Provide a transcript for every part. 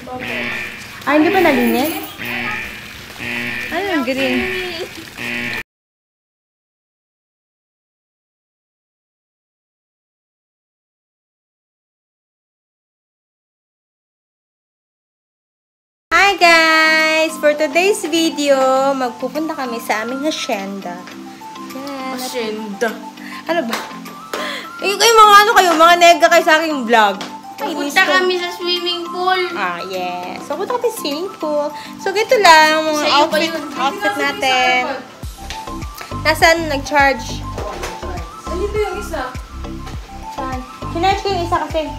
Ah, hindi pa nalinis? Ano yung green? Hi guys! For today's video, magpupunta kami sa aming hacienda. Yan. Hacienda? Ano ba? Kayo mga ano kayo, mga nega kayo sa aking vlog. Pupunta kami sa swimming pool. Ah, yes. So, punta kami sa swimming pool. So, gito lang, mga outfit natin. Nasaan nag-charge? Dito yung isa. Saan? Sinarge ko yung isa kasi.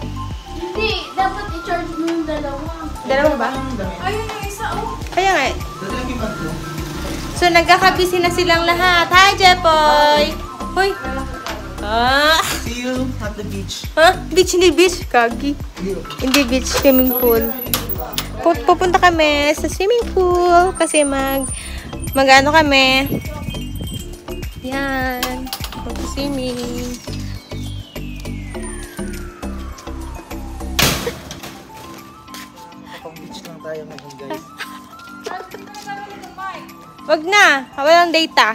Hindi, dapat i-charge mo yung dalawa. Dalawa ba? Ayun yung isa, oh. Kaya nga. So, nagkakabisi na silang lahat. Hi, Jepoy! Hoy! Ah! See you at the beach. Ha? Beach, hindi beach. Kagi. Hindi beach, swimming pool. Pupunta kami sa swimming pool kasi mag-ano kami. Yan. Mag-swimming. Pang beach lang tayo ngayon, guys. Wag na. Walang data.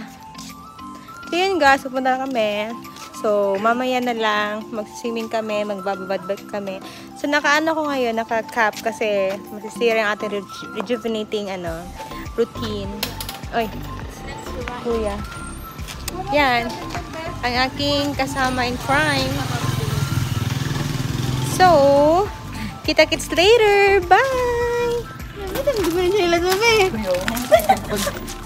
So, yun guys. Pupunta na kami. So, mamaya na lang. Mag-swimming kami. Magbababadbad kami. So, naka-ano ko ngayon. Naka-cap kasi masisira yung ating rejuvenating routine. Oy. Kuya. Yan. Ang aking kasama in crime. So, kita-kits later. Bye!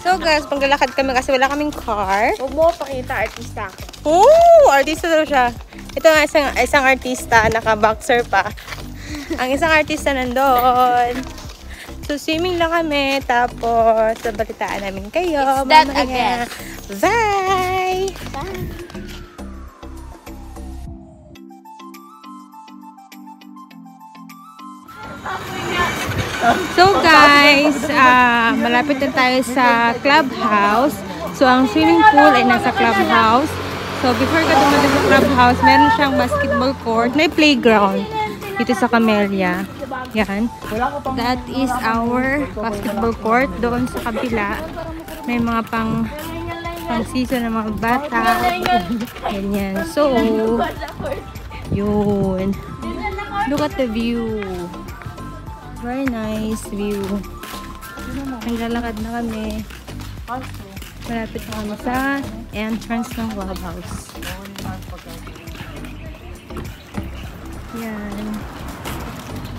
So guys, paglalakad kami kasi wala kaming car. Huwag mo pakita, artista ako. Oh, artista daw siya. Ito nga isang artista, naka-boxer pa. Ang isang artista nandoon. So, swimming lang kami. Tapos, sabalitaan namin kayo. It's that mamaya. again. Bye! Bye! So guys, malapit na tayo sa clubhouse. So, ang swimming pool ay nasa clubhouse. So, before ka dumating sa clubhouse, meron siyang basketball court. May playground dito sa Camellia. Yan. That is our basketball court. Doon sa kabila, may mga pang-season ng mga bata. Ganyan. So, yun. Look at the view. Very nice view. Naglalakad na kami. Malapit na kami sa entrance ng clubhouse. Yan.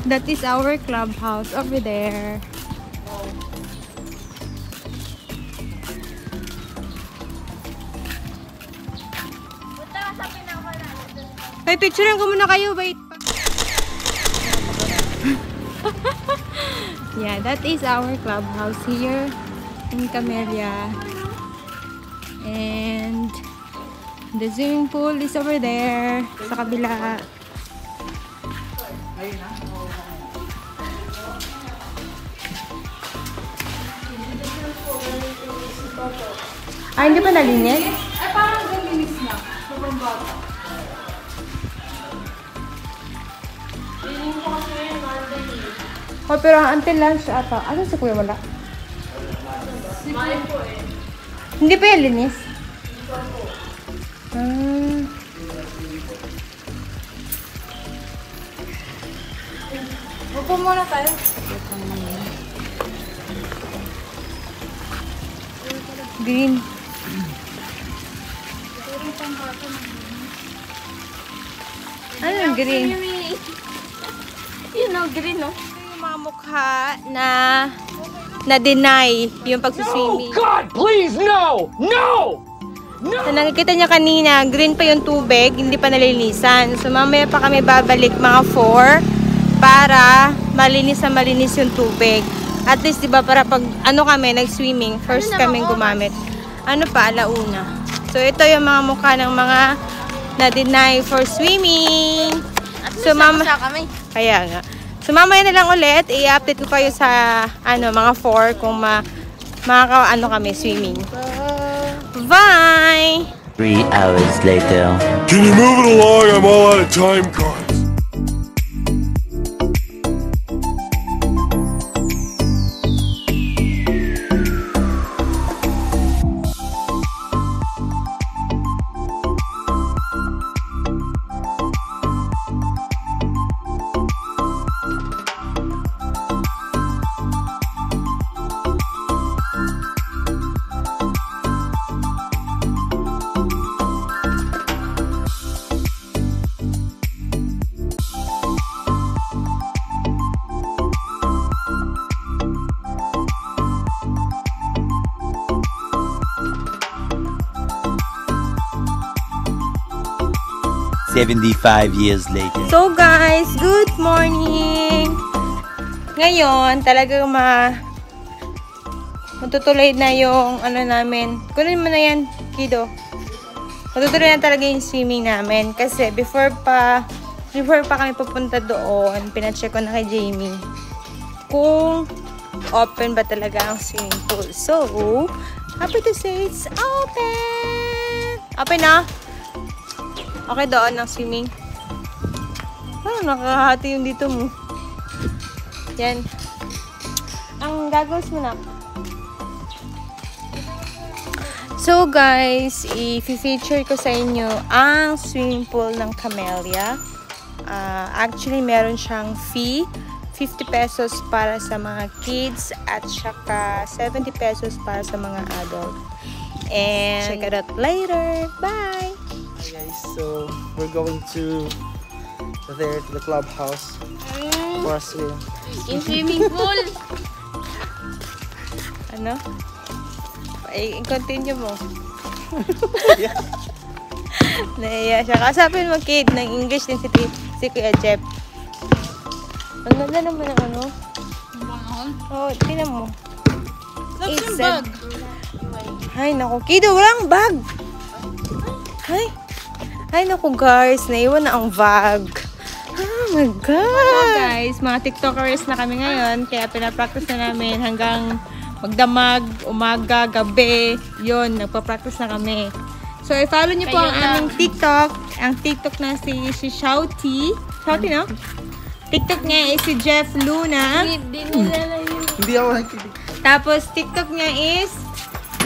That is our clubhouse over there. May picturean ko muna kayo. Wait. Yeah, that is our clubhouse here in Camellia. And the swimming pool is over there sa kabila. Ah, hindi pa nalinis? Ay, parang gaminis na. Sobrang bata. Feeling ko kasi yung northern. Oh, pero until lunch ata. Ano si Kuya wala? Mahal po eh. Hindi pa yan linis? Ah. Upo muna tayo. Green. Ano yung green? Yun know, green, no? Yung mga mukha na deny yung pagsuswimming. No! God, please, no! No! So, nakikita niya kanina, green pa yung tubig, hindi pa nalinisan. So, mamaya pa kami babalik mga 4 para malinis yung tubig. At least, diba, para pag kami, nag-swimming, first kaming gumamit. Ano pa, alauna. So, ito yung mga mukha ng mga na-deny for swimming. So, kaya nga. So, mamaya na lang ulit, i-update ko kayo sa, mga 4 kung kami swimming. Bye! 3 hours later. Can you move it along? I'm all out of time cards. 75 years later. So guys, good morning! Ngayon, talagang matutuloy na yung ano namin. Kunin mo na yan, Kido. Matutuloy na talaga yung swimming namin. Kasi before pa kami pupunta doon, pinacheck ko na kay Jamie kung open ba talaga ang swimming pool. So, happy to say it's open! Open na? Okay doon ang swimming. Nakakahati yung dito mo. Yan. Ang goggles mo na. So guys, i-feature ko sa inyo ang swimming pool ng Camellia. Actually, meron siyang fee. 50 pesos para sa mga kids at saka 70 pesos para sa mga adult. And check it out later. Bye! Hey guys, so we're going to the clubhouse for a swim. In swimming pool. Ano? I-continue mo. Naiya siya. Kasapin mo, kid, ng English din si Kuya Jeff. Ang ganda naman ang ano. Oo, tinan mo. That's It's yung bag. Ay, naku. Kido, walang bag. Ay, naku guys. Naiwan na ang bag. Oh my God. So guys, mga TikTokers na kami ngayon. Kaya pinapractice na namin hanggang magdamag, umaga, gabi. Yun, nagpa-practice na kami. So, i-follow niyo po ang aming TikTok. Ang TikTok na si Shouty. Shouty, no? TikTok niya is si Jeff Luna. Hindi ako nakikinig. Tapos, TikTok niya is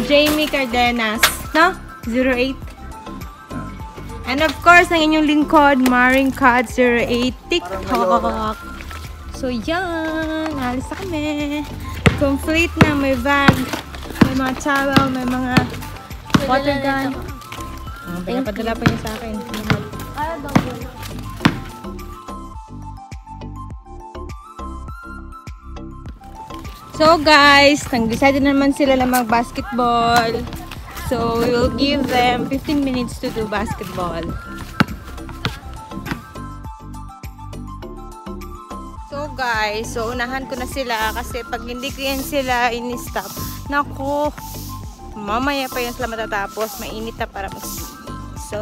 Jamie Cardenas. No? 08. And of course, ang inyong lingkod, Maring Cod 08 TikTok. So, yan. Alis na kami. Complete na. May bag. May mga towel. May mga water gun. Pinapadala pa niya sa akin. So guys, nag-decide na naman sila na mag-basketball. So we will give them 15 minutes to do basketball. So guys, so unahan ko na sila kasi pag hindi ko yan sila in-stop, naku, mamaya pa yan sila matatapos. Mainit na para mag-swimming. So,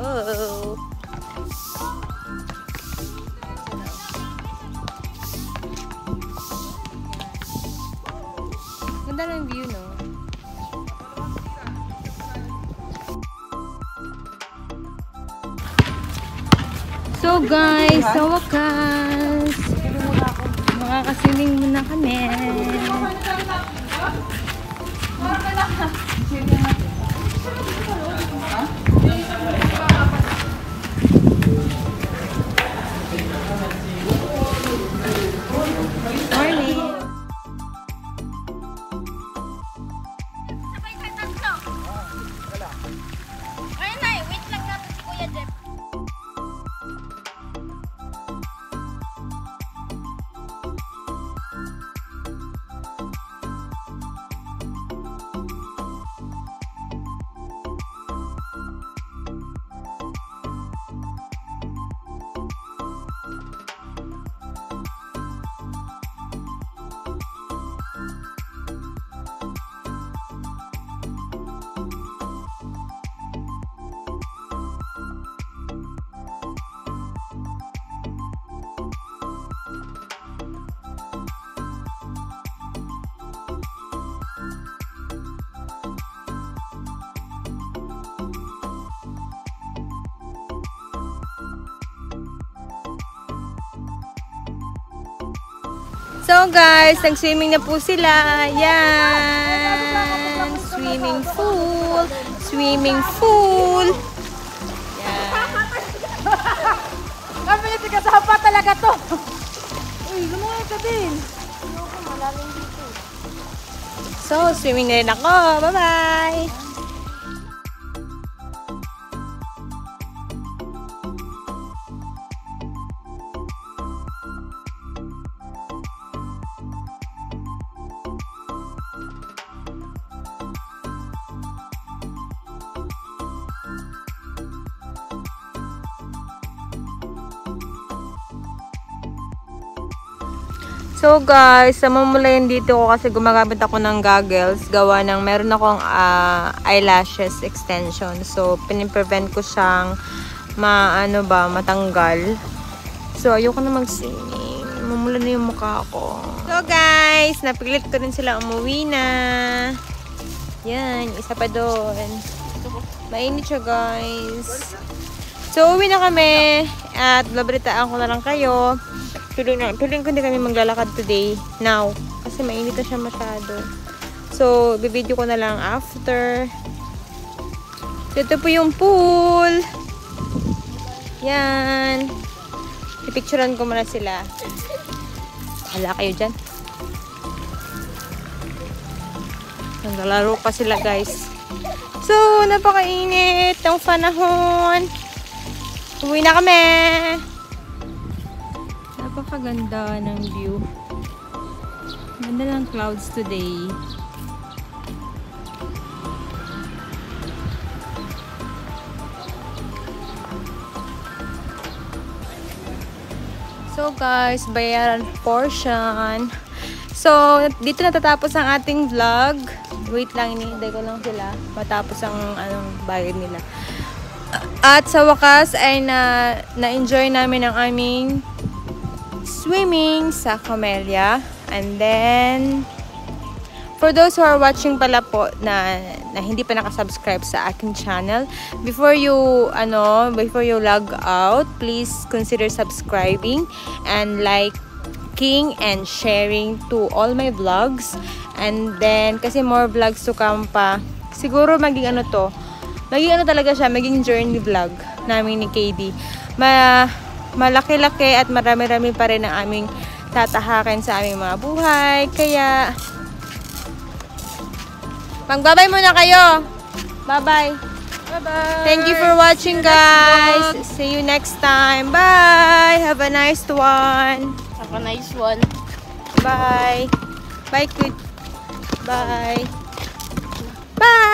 ganda ng view, no? So guys, sa wakas, makakasiling muna kami. Morning. Ayun na, wait lang natin si Kuya Jeff. So guys, nag-swimming na po sila. Yan. Swimming pool. Swimming pool. Yan. Kami yung tigasapa talaga to. Uy, lumayan ka din. Malalim dito. So, swimming na rin ako. Bye-bye! So guys, mamumulayan dito ko kasi gumagamit ako ng goggles. Gawa ng meron akong eyelashes extension. So, piniprevent ko siyang matanggal. So, ayoko na mag-swimming. Mamula na yung mukha ko. So guys, napilit ko rin sila umuwi na. Yan, isa pa doon. Mainit siya guys. So, uwi na kami. At babalitaan ko na lang kayo. Piling ko hindi kami maglalakad today. Now. Kasi mainit na siya masyado. So, bibideo ko na lang after. So, ito po yung pool. Yan. Pipicturean ko muna sila. Hala kayo dyan. Naglalaro pa sila guys. So, napakainit ng panahon. Uwi na kami. Napakaganda ng view. Ganda ng clouds today. So guys, bayaran portion. So, dito natatapos ang ating vlog. Wait lang, hinihintay ko lang sila. Matapos ang bayad nila. At sa wakas ay na-enjoy namin ang aming swimming sa Camellia. And then, for those who are watching pala po na hindi pa nakasubscribe sa aking channel, before you log out, please consider subscribing and liking and sharing to all my vlogs. And then, kasi more vlogs to come pa. Siguro maging talaga siya, maging journey vlog namin ni KD. Malaki-laki at marami-rami pa rin ang aming tatahakin sa aming mga buhay. Kaya, magbabay muna kayo. Bye-bye. Bye-bye. Thank you for watching, guys. See you next time. Bye. Have a nice one. Have a nice one. Bye. Bye, good. Bye. Bye.